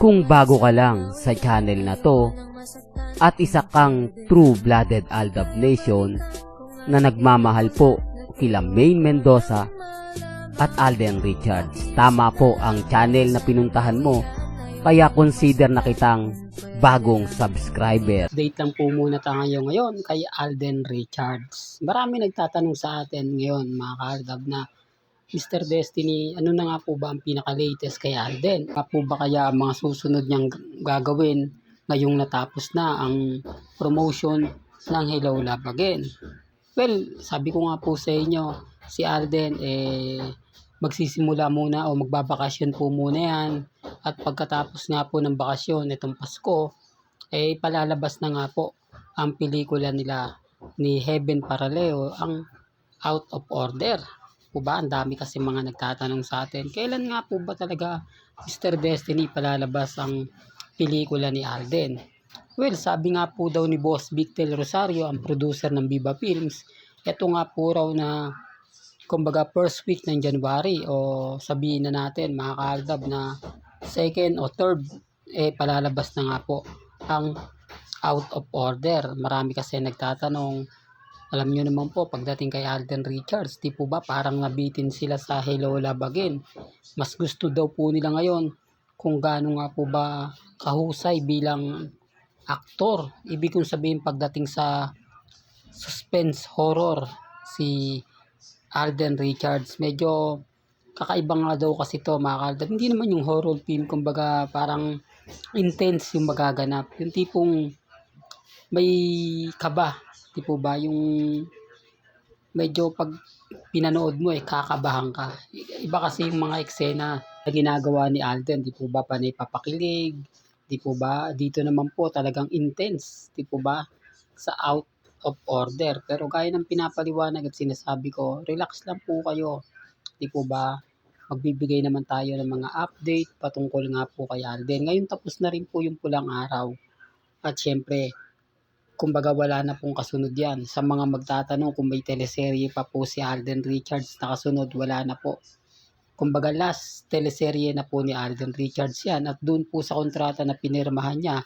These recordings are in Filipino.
Kung bago ka lang sa channel na to at isa kang true-blooded Aldab Nation na nagmamahal po kila Maine Mendoza at Alden Richards, tama po ang channel na pinuntahan mo, kaya consider na kitang bagong subscriber. Update lang po muna tayo ngayon kay Alden Richards. Marami nagtatanong sa atin ngayon mga ka-Aldab na Mr. Destiny, ano na nga po ba ang pinaka-latest kay Alden? Ano po ba kaya ang mga susunod niyang gagawin ngayong natapos na ang promotion ng Hello Love Again? Well, sabi ko nga po sa inyo, si Alden magsisimula muna o magbabakasyon po muna yan. At pagkatapos nga po ng bakasyon itong Pasko, palalabas na nga po ang pelikula nila ni Heaven Paraleo, ang Out of Order. Po ba? Ang dami kasi mga nagtatanong sa atin, kailan nga po ba talaga Mr. Destiny palalabas ang pelikula ni Alden? Well, sabi nga po daw ni Boss Vic Del Rosario, ang producer ng Viva Films, ito nga po raw na kumbaga first week ng January o sabihin na natin mga ka-Aldab na second o third, palalabas na nga po ang Out of Order. Marami kasi nagtatanong. Alam nyo naman po, pagdating kay Alden Richards, di po ba parang nabitin sila sa Hello Love Again. Mas gusto daw po nila ngayon kung gaano nga po ba kahusay bilang aktor. Ibig kong sabihin pagdating sa suspense horror, si Alden Richards, medyo kakaiba nga daw kasi to mga ka-Aldab. Hindi naman yung horror film, kumbaga parang intense yung magaganap. Yung tipong may kaba. Di po ba yung medyo pag pinanood mo kakabahan ka. Iba kasi yung mga eksena na ginagawa ni Alden, di po ba panay papakilig, di po ba dito naman po talagang intense, di po ba sa Out of Order. Pero gaya ng pinapaliwanag at sinasabi ko, relax lang po kayo, di po ba magbibigay naman tayo ng mga update patungkol nga po kay Alden. Ngayon tapos na rin po yung Pulang Araw at syempre kumbaga wala na pong kasunod yan. Sa mga magtatanong kung may teleserye pa po si Alden Richards na kasunod, wala na po. Kumbaga last teleserye na po ni Alden Richards yan, at doon po sa kontrata na pinirmahan niya,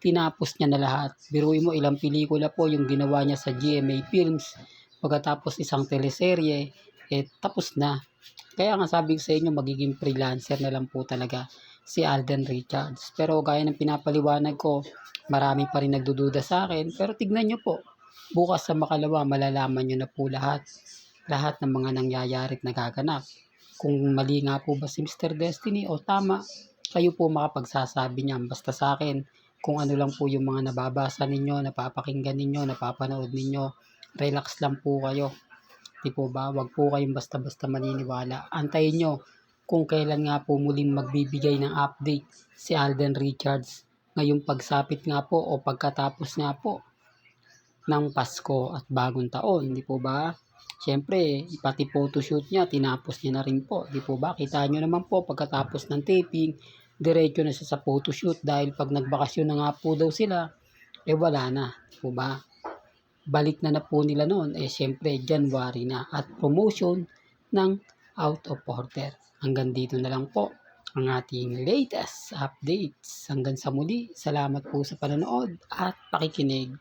tinapos niya na lahat. Biruin mo ilang pelikula po yung ginawa niya sa GMA Films, pagkatapos isang teleserye, tapos na. Kaya nga sabi ko sa inyo, magiging freelancer na lang po talaga si Alden Richards. Pero gaya ng pinapaliwanag ko, marami pa rin nagdududa sa akin. Pero tignan nyo po, bukas sa makalawa, malalaman nyo na po lahat ng mga nangyayari at nagaganap. Kung mali nga po ba si Mr. Destiny o tama, kayo po makapagsasabi niyan. Basta sa akin, kung ano lang po yung mga nababasa ninyo, napapakinggan ninyo, napapanood ninyo, relax lang po kayo. Di po ba? Wag po kayong basta-basta maniniwala. Antayin nyo kung kailan nga po muling magbibigay ng update si Alden Richards ngayong pagsapit nga po o pagkatapos nga po ng Pasko at Bagong Taon. Di po ba? Siyempre, pati photoshoot niya, tinapos niya na rin po. Di po ba? Kita nyo naman po pagkatapos ng taping, diretso na siya sa photoshoot dahil pag nagbakasyon na nga po daw sila, wala na. Di po ba? Balik na po nila noon, syempre January na at promotion ng Out of Order. Hanggang dito na lang po ang ating latest updates. Hanggang sa muli, salamat po sa panonood at pakikinig.